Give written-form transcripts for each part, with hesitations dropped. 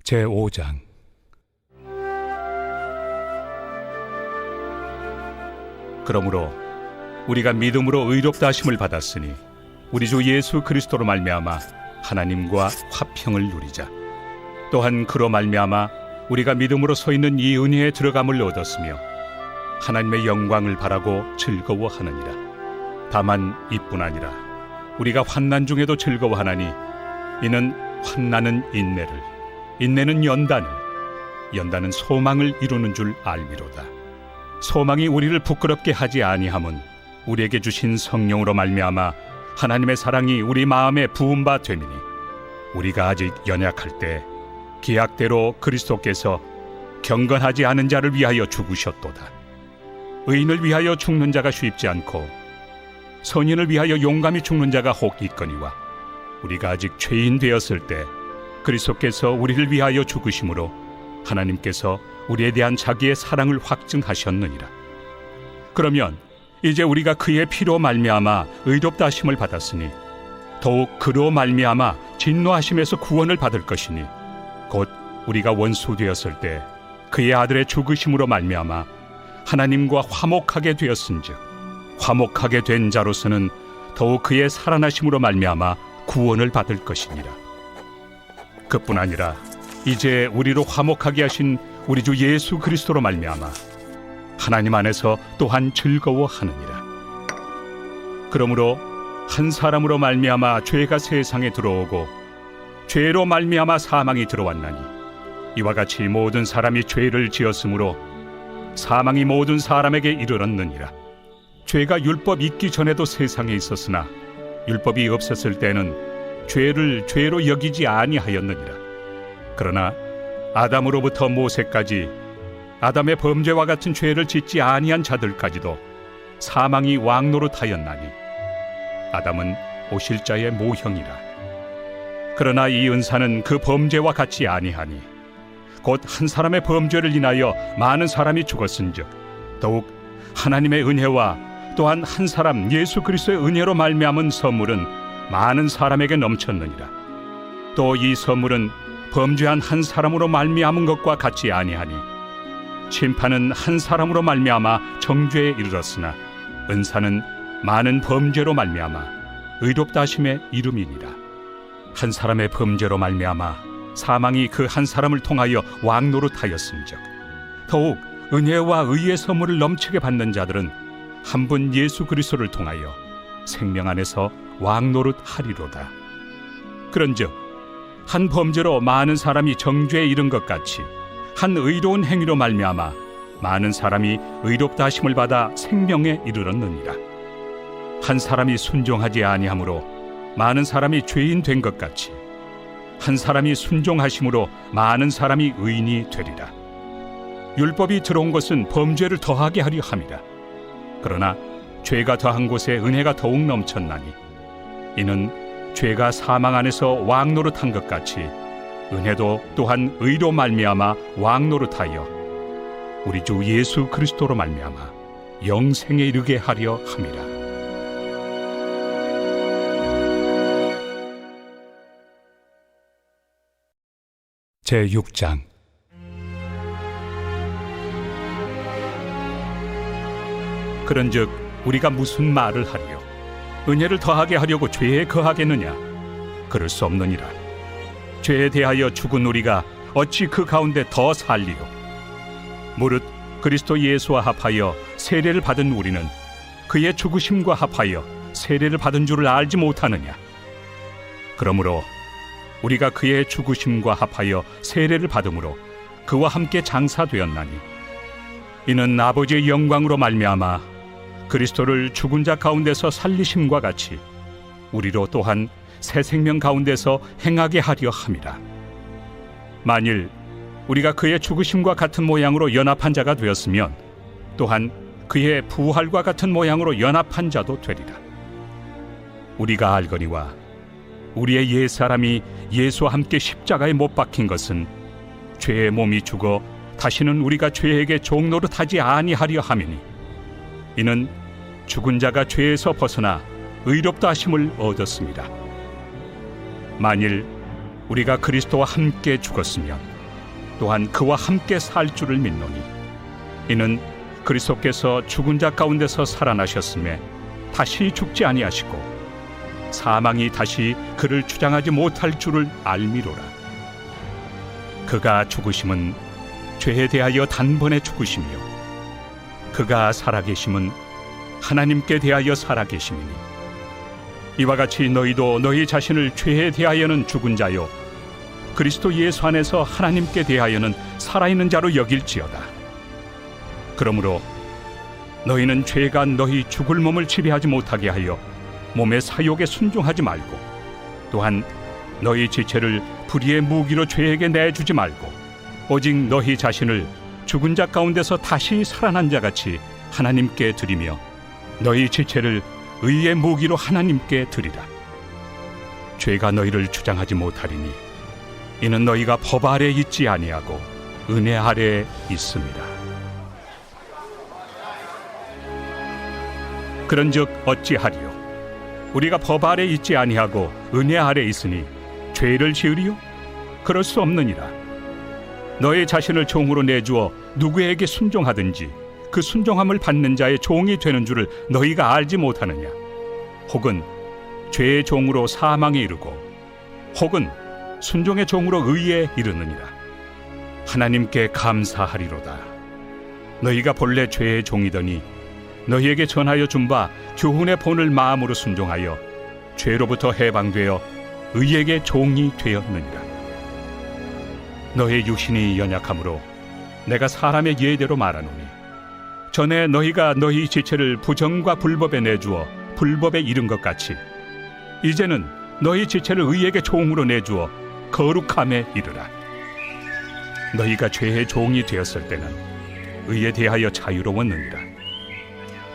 제5장. 그러므로 우리가 믿음으로 의롭다 하심을 받았으니 우리 주 예수 그리스도로 말미암아 하나님과 화평을 누리자. 또한 그로 말미암아 우리가 믿음으로 서 있는 이 은혜에 들어감을 얻었으며 하나님의 영광을 바라고 즐거워하느니라. 다만 이뿐 아니라 우리가 환난 중에도 즐거워하나니 이는 환난은 인내를, 인내는 연단을, 연단은 소망을 이루는 줄 알미로다. 소망이 우리를 부끄럽게 하지 아니함은 우리에게 주신 성령으로 말미암아 하나님의 사랑이 우리 마음에 부은 바 됨이니 우리가 아직 연약할 때 기약대로 그리스도께서 경건하지 않은 자를 위하여 죽으셨도다. 의인을 위하여 죽는 자가 쉽지 않고 선인을 위하여 용감히 죽는 자가 혹 있거니와 우리가 아직 죄인 되었을 때 그리스도께서 우리를 위하여 죽으심으로 하나님께서 우리에 대한 자기의 사랑을 확증하셨느니라. 그러면 이제 우리가 그의 피로 말미암아 의롭다 하심을 받았으니 더욱 그로 말미암아 진노하심에서 구원을 받을 것이니 곧 우리가 원수 되었을 때 그의 아들의 죽으심으로 말미암아 하나님과 화목하게 되었은즉 화목하게 된 자로서는 더욱 그의 살아나심으로 말미암아 구원을 받을 것이니라. 그뿐 아니라 이제 우리로 화목하게 하신 우리 주 예수 그리스도로 말미암아 하나님 안에서 또한 즐거워하느니라. 그러므로 한 사람으로 말미암아 죄가 세상에 들어오고 죄로 말미암아 사망이 들어왔나니 이와 같이 모든 사람이 죄를 지었으므로 사망이 모든 사람에게 이르렀느니라. 죄가 율법 있기 전에도 세상에 있었으나 율법이 없었을 때는 죄를 죄로 여기지 아니하였느니라. 그러나 아담으로부터 모세까지 아담의 범죄와 같은 죄를 짓지 아니한 자들까지도 사망이 왕노릇하였나니 아담은 오실 자의 모형이라. 그러나 이 은사는 그 범죄와 같이 아니하니 곧 한 사람의 범죄를 인하여 많은 사람이 죽었은즉 더욱 하나님의 은혜와 또한 한 사람 예수 그리스도의 은혜로 말미암은 선물은 많은 사람에게 넘쳤느니라. 또 이 선물은 범죄한 한 사람으로 말미암은 것과 같이 아니하니 심판은 한 사람으로 말미암아 정죄에 이르렀으나 은사는 많은 범죄로 말미암아 의롭다 하심의 이름이니라. 한 사람의 범죄로 말미암아 사망이 그 한 사람을 통하여 왕노릇하였음즉 더욱 은혜와 의의 선물을 넘치게 받는 자들은 한 분 예수 그리스도를 통하여 생명 안에서 왕노릇하리로다. 그런즉 한 범죄로 많은 사람이 정죄에 이른 것 같이 한 의로운 행위로 말미암아 많은 사람이 의롭다 하심을 받아 생명에 이르렀느니라. 한 사람이 순종하지 아니하므로 많은 사람이 죄인 된 것 같이 한 사람이 순종하심으로 많은 사람이 의인이 되리라. 율법이 들어온 것은 범죄를 더하게 하려 함이라. 그러나 죄가 더한 곳에 은혜가 더욱 넘쳤나니 이는 죄가 사망 안에서 왕노릇한 것 같이 은혜도 또한 의로 말미암아 왕노릇하여 우리 주 예수 그리스도로 말미암아 영생에 이르게 하려 함이라. 제6장. 그런즉 우리가 무슨 말을 하리요? 은혜를 더하게 하려고 죄에 거하겠느냐? 그럴 수 없느니라. 죄에 대하여 죽은 우리가 어찌 그 가운데 더 살리요? 무릇 그리스도 예수와 합하여 세례를 받은 우리는 그의 죽으심과 합하여 세례를 받은 줄을 알지 못하느냐? 그러므로 우리가 그의 죽으심과 합하여 세례를 받음으로 그와 함께 장사되었나니 이는 아버지의 영광으로 말미암아 그리스도를 죽은 자 가운데서 살리심과 같이 우리로 또한 새 생명 가운데서 행하게 하려 함이라. 만일 우리가 그의 죽으심과 같은 모양으로 연합한 자가 되었으면 또한 그의 부활과 같은 모양으로 연합한 자도 되리라. 우리가 알거니와 우리의 옛사람이 예수와 함께 십자가에 못 박힌 것은 죄의 몸이 죽어 다시는 우리가 죄에게 종노릇하지 아니하려 함이니 이는 죽은 자가 죄에서 벗어나 의롭다 하심을 얻었습니다. 만일 우리가 그리스도와 함께 죽었으면 또한 그와 함께 살 줄을 믿노니 이는 그리스도께서 죽은 자 가운데서 살아나셨음에 다시 죽지 아니하시고 사망이 다시 그를 주장하지 못할 줄을 알미로라. 그가 죽으심은 죄에 대하여 단번에 죽으시며 그가 살아계심은 하나님께 대하여 살아계심이니 이와 같이 너희도 너희 자신을 죄에 대하여는 죽은 자요 그리스도 예수 안에서 하나님께 대하여는 살아있는 자로 여길지어다. 그러므로 너희는 죄가 너희 죽을 몸을 지배하지 못하게 하여 몸의 사욕에 순종하지 말고 또한 너희 지체를 불의의 무기로 죄에게 내주지 말고 오직 너희 자신을 죽은 자 가운데서 다시 살아난 자같이 하나님께 드리며 너희 지체를 의의 무기로 하나님께 드리라. 죄가 너희를 주장하지 못하리니 이는 너희가 법 아래 있지 아니하고 은혜 아래 있습니다. 그런즉 어찌하리요? 우리가 법 아래 있지 아니하고 은혜 아래 있으니 죄를 지으리요? 그럴 수 없느니라. 너희 자신을 종으로 내주어 누구에게 순종하든지 그 순종함을 받는 자의 종이 되는 줄을 너희가 알지 못하느냐? 혹은 죄의 종으로 사망에 이르고 혹은 순종의 종으로 의에 이르느니라. 하나님께 감사하리로다. 너희가 본래 죄의 종이더니 너희에게 전하여 준 바 교훈의 본을 마음으로 순종하여 죄로부터 해방되어 의에게 종이 되었느니라. 너희 육신이 연약함으로 내가 사람의 예대로 말하노니 전에 너희가 너희 지체를 부정과 불법에 내주어 불법에 이른 것 같이 이제는 너희 지체를 의에게 종으로 내주어 거룩함에 이르라. 너희가 죄의 종이 되었을 때는 의에 대하여 자유로웠느니라.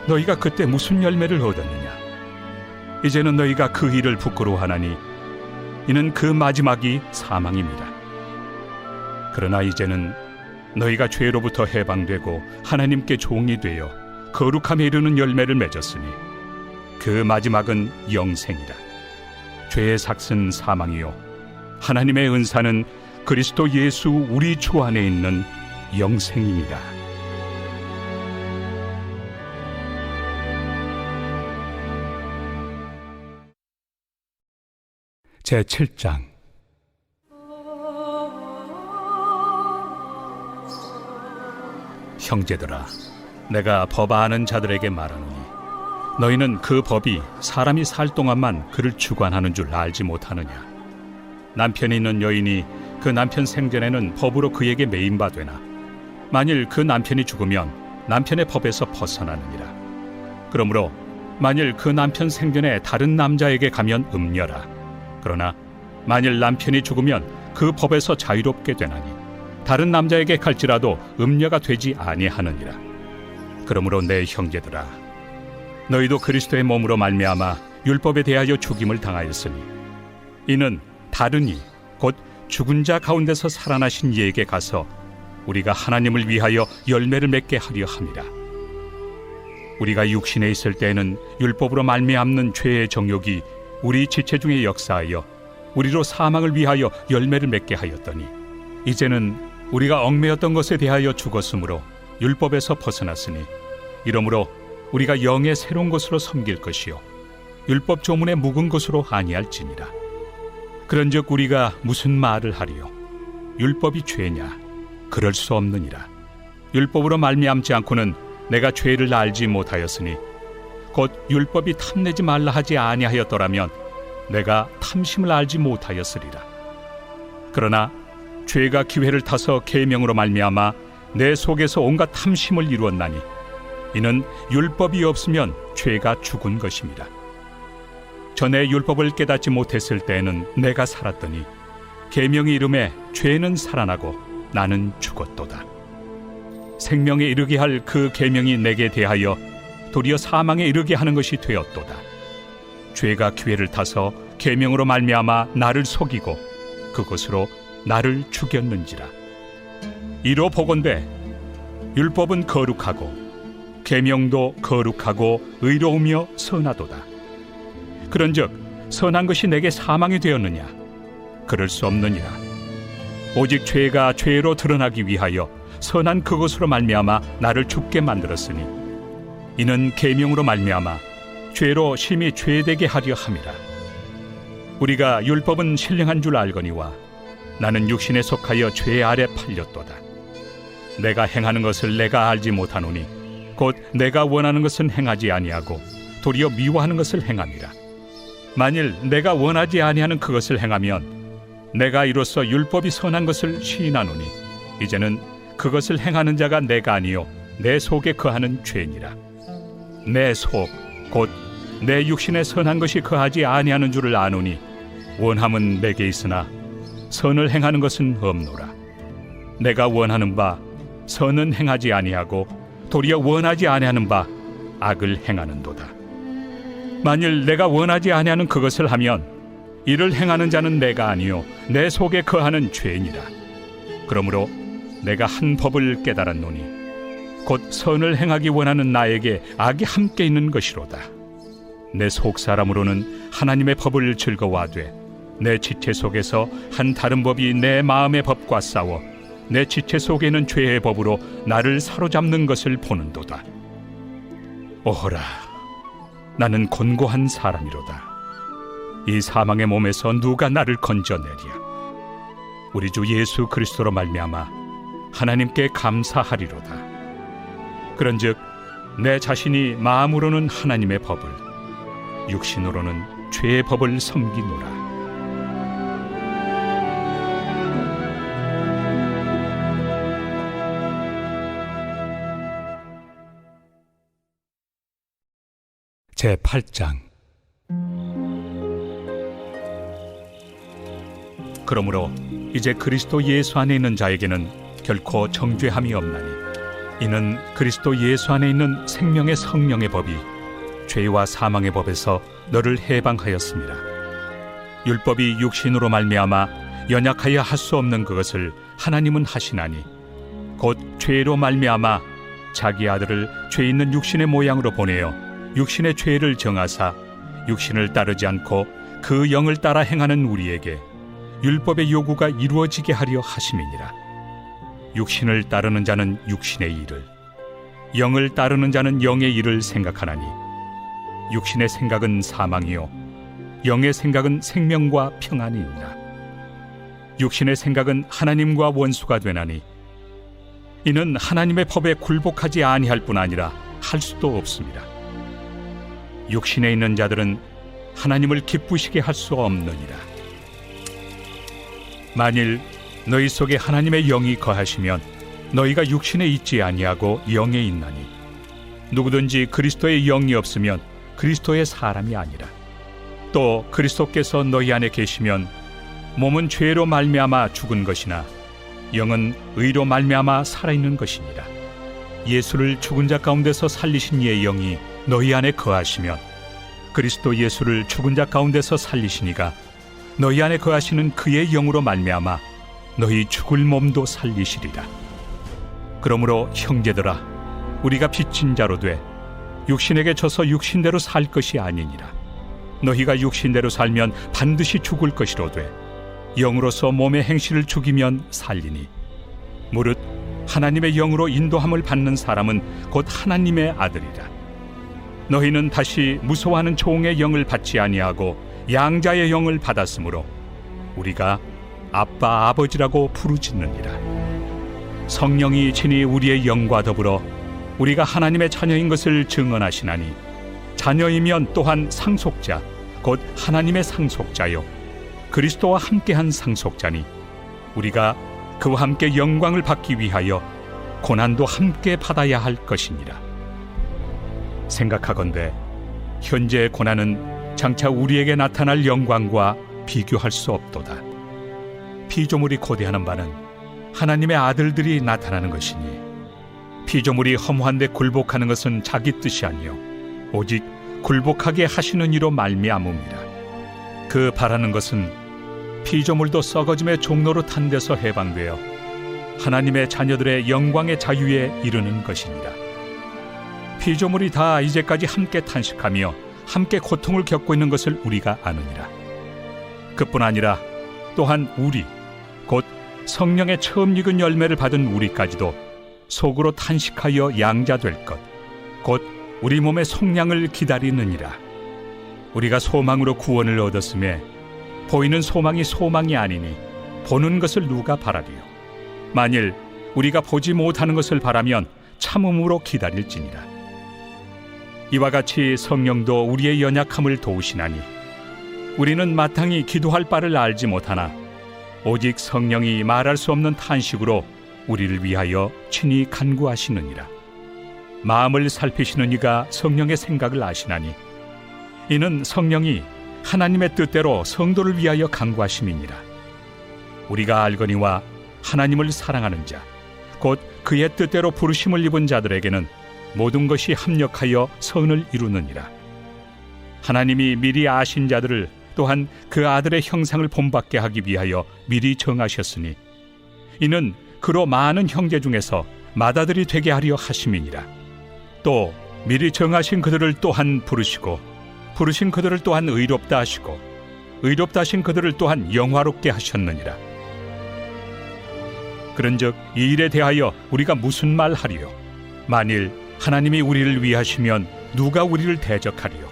너희가 그때 무슨 열매를 얻었느냐? 이제는 너희가 그 일을 부끄러워하나니 이는 그 마지막이 사망입니다. 그러나 이제는 너희가 죄로부터 해방되고 하나님께 종이 되어 거룩함에 이르는 열매를 맺었으니 그 마지막은 영생이라. 죄의 삭은 사망이요 하나님의 은사는 그리스도 예수 우리 주 안에 있는 영생입니다. 제7장. 형제들아, 내가 법 아는 자들에게 말하노니 너희는 그 법이 사람이 살 동안만 그를 주관하는 줄 알지 못하느냐? 남편이 있는 여인이 그 남편 생전에는 법으로 그에게 매인바 되나 만일 그 남편이 죽으면 남편의 법에서 벗어나느니라. 그러므로 만일 그 남편 생전에 다른 남자에게 가면 음녀라. 그러나 만일 남편이 죽으면 그 법에서 자유롭게 되나니 다른 남자에게 갈지라도 음녀가 되지 아니하느니라. 그러므로 내 형제들아, 너희도 그리스도의 몸으로 말미암아 율법에 대하여 죽임을 당하였으니 이는 다른 이 곧 죽은 자 가운데서 살아나신 이에게 가서 우리가 하나님을 위하여 열매를 맺게 하려 함이라. 우리가 육신에 있을 때에는 율법으로 말미암는 죄의 정욕이 우리 지체 중에 역사하여 우리로 사망을 위하여 열매를 맺게 하였더니 이제는 우리가 얽매였던 것에 대하여 죽었으므로 율법에서 벗어났으니 이러므로 우리가 영의 새로운 것으로 섬길 것이요 율법 조문의 묵은 것으로 아니할지니라. 그런즉 우리가 무슨 말을 하리요? 율법이 죄냐? 그럴 수 없느니라. 율법으로 말미암지 않고는 내가 죄를 알지 못하였으니 곧 율법이 탐내지 말라 하지 아니하였더라면 내가 탐심을 알지 못하였으리라. 그러나 죄가 기회를 타서 계명으로 말미암아 내 속에서 온갖 탐심을 이루었나니 이는 율법이 없으면 죄가 죽은 것입니다. 전에 율법을 깨닫지 못했을 때에는 내가 살았더니 계명이 이름에 죄는 살아나고 나는 죽었도다. 생명에 이르게 할 그 계명이 내게 대하여 도리어 사망에 이르게 하는 것이 되었도다. 죄가 기회를 타서 계명으로 말미암아 나를 속이고 그것으로 나를 죽였는지라. 이로 보건대 율법은 거룩하고 계명도 거룩하고 의로우며 선하도다. 그런즉 선한 것이 내게 사망이 되었느냐? 그럴 수 없느니라. 오직 죄가 죄로 드러나기 위하여 선한 그것으로 말미암아 나를 죽게 만들었으니 이는 계명으로 말미암아 죄로 심히 죄되게 하려 함이라. 우리가 율법은 신령한 줄 알거니와 나는 육신에 속하여 죄 아래 팔렸도다. 내가 행하는 것을 내가 알지 못하노니 곧 내가 원하는 것은 행하지 아니하고 도리어 미워하는 것을 행함이라. 만일 내가 원하지 아니하는 그것을 행하면 내가 이로써 율법이 선한 것을 시인하노니 이제는 그것을 행하는 자가 내가 아니요 내 속에 거하는 죄니라. 내 속 곧 내 육신에 선한 것이 거하지 아니하는 줄을 아노니 원함은 내게 있으나 선을 행하는 것은 없노라. 내가 원하는 바 선은 행하지 아니하고 도리어 원하지 아니하는 바 악을 행하는도다. 만일 내가 원하지 아니하는 그것을 하면 이를 행하는 자는 내가 아니요 내 속에 거하는 죄니라. 그러므로 내가 한 법을 깨달았노니 곧 선을 행하기 원하는 나에게 악이 함께 있는 것이로다. 내 속사람으로는 하나님의 법을 즐거워하되 내 지체 속에서 한 다른 법이 내 마음의 법과 싸워 내 지체 속에는 죄의 법으로 나를 사로잡는 것을 보는도다. 오호라, 나는 곤고한 사람이로다. 이 사망의 몸에서 누가 나를 건져내랴. 우리 주 예수 그리스도로 말미암아 하나님께 감사하리로다. 그런즉 내 자신이 마음으로는 하나님의 법을, 육신으로는 죄의 법을 섬기노라. 제8장. 그러므로 이제 그리스도 예수 안에 있는 자에게는 결코 정죄함이 없나니 이는 그리스도 예수 안에 있는 생명의 성령의 법이 죄와 사망의 법에서 너를 해방하였습니다. 율법이 육신으로 말미암아 연약하여 할 수 없는 그것을 하나님은 하시나니 곧 죄로 말미암아 자기 아들을 죄 있는 육신의 모양으로 보내어 육신의 죄를 정하사 육신을 따르지 않고 그 영을 따라 행하는 우리에게 율법의 요구가 이루어지게 하려 하심이니라. 육신을 따르는 자는 육신의 일을, 영을 따르는 자는 영의 일을 생각하나니 육신의 생각은 사망이요 영의 생각은 생명과 평안이니라. 육신의 생각은 하나님과 원수가 되나니 이는 하나님의 법에 굴복하지 아니할 뿐 아니라 할 수도 없습니다. 육신에 있는 자들은 하나님을 기쁘시게 할 수 없느니라. 만일 너희 속에 하나님의 영이 거하시면 너희가 육신에 있지 아니하고 영에 있나니 누구든지 그리스도의 영이 없으면 그리스도의 사람이 아니라. 또 그리스도께서 너희 안에 계시면 몸은 죄로 말미암아 죽은 것이나 영은 의로 말미암아 살아있는 것이니라. 예수를 죽은 자 가운데서 살리신 이의 영이 너희 안에 거하시면 그리스도 예수를 죽은 자 가운데서 살리시니가 너희 안에 거하시는 그의 영으로 말미암아 너희 죽을 몸도 살리시리라. 그러므로 형제들아, 우리가 빚진 자로 돼 육신에게 져서 육신대로 살 것이 아니니라. 너희가 육신대로 살면 반드시 죽을 것이로되 영으로서 몸의 행실을 죽이면 살리니 무릇 하나님의 영으로 인도함을 받는 사람은 곧 하나님의 아들이라. 너희는 다시 무서워하는 종의 영을 받지 아니하고 양자의 영을 받았으므로 우리가 아빠 아버지라고 부르짖느니라. 성령이 친히 우리의 영과 더불어 우리가 하나님의 자녀인 것을 증언하시나니 자녀이면 또한 상속자 곧 하나님의 상속자요 그리스도와 함께한 상속자니 우리가 그와 함께 영광을 받기 위하여 고난도 함께 받아야 할 것이니라. 생각하건대 현재의 고난은 장차 우리에게 나타날 영광과 비교할 수 없도다. 피조물이 고대하는 바는 하나님의 아들들이 나타나는 것이니 피조물이 허무한데 굴복하는 것은 자기 뜻이 아니요 오직 굴복하게 하시는 이로 말미암음이라. 그 바라는 것은 피조물도 썩어짐의 종로로 탄 데서 해방되어 하나님의 자녀들의 영광의 자유에 이르는 것이니라. 피조물이 다 이제까지 함께 탄식하며 함께 고통을 겪고 있는 것을 우리가 아느니라. 그뿐 아니라 또한 우리 곧 성령의 처음 익은 열매를 받은 우리까지도 속으로 탄식하여 양자될 것, 곧 우리 몸의 속량을 기다리느니라. 우리가 소망으로 구원을 얻었음에 보이는 소망이 소망이 아니니 보는 것을 누가 바라리요. 만일 우리가 보지 못하는 것을 바라면 참음으로 기다릴지니라. 이와 같이 성령도 우리의 연약함을 도우시나니 우리는 마땅히 기도할 바를 알지 못하나 오직 성령이 말할 수 없는 탄식으로 우리를 위하여 친히 간구하시느니라. 마음을 살피시는 이가 성령의 생각을 아시나니 이는 성령이 하나님의 뜻대로 성도를 위하여 간구하심이니라. 우리가 알거니와 하나님을 사랑하는 자, 곧 그의 뜻대로 부르심을 입은 자들에게는 모든 것이 합력하여 선을 이루느니라. 하나님이 미리 아신 자들을 또한 그 아들의 형상을 본받게 하기 위하여 미리 정하셨으니 이는 그로 많은 형제 중에서 맏아들이 되게 하려 하심이니라. 또 미리 정하신 그들을 또한 부르시고 부르신 그들을 또한 의롭다 하시고 의롭다 하신 그들을 또한 영화롭게 하셨느니라. 그런즉 이 일에 대하여 우리가 무슨 말 하리요? 만일 하나님이 우리를 위하시면 누가 우리를 대적하리요?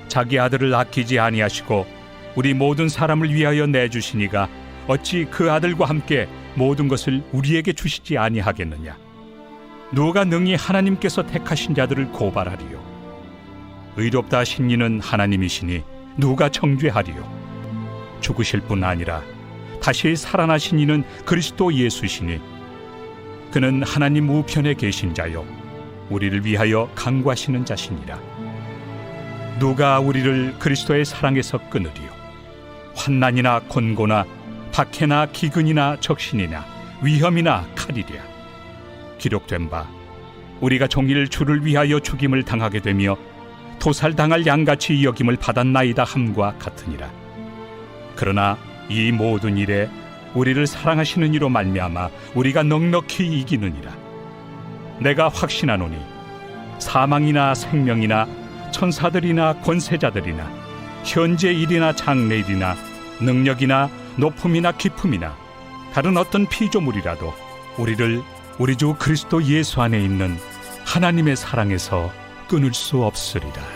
자기 아들을 아끼지 아니하시고 우리 모든 사람을 위하여 내주시니가 어찌 그 아들과 함께 모든 것을 우리에게 주시지 아니하겠느냐? 누가 능히 하나님께서 택하신 자들을 고발하리요? 의롭다 하신 이는 하나님이시니 누가 정죄하리요? 죽으실 뿐 아니라 다시 살아나신 이는 그리스도 예수시니 그는 하나님 우편에 계신 자요 우리를 위하여 간구하시는 자시니라. 누가 우리를 그리스도의 사랑에서 끊으리요? 환난이나 곤고나 박해나 기근이나 적신이나 위험이나 칼이랴. 기록된 바 우리가 종일 주를 위하여 죽임을 당하게 되며 도살당할 양같이 여김을 받았나이다 함과 같으니라. 그러나 이 모든 일에 우리를 사랑하시는 이로 말미암아 우리가 넉넉히 이기느니라. 내가 확신하노니 사망이나 생명이나 천사들이나 권세자들이나 현재 일이나 장래 일이나 능력이나 높음이나 깊음이나 다른 어떤 피조물이라도 우리를 우리 주 그리스도 예수 안에 있는 하나님의 사랑에서 끊을 수 없으리라.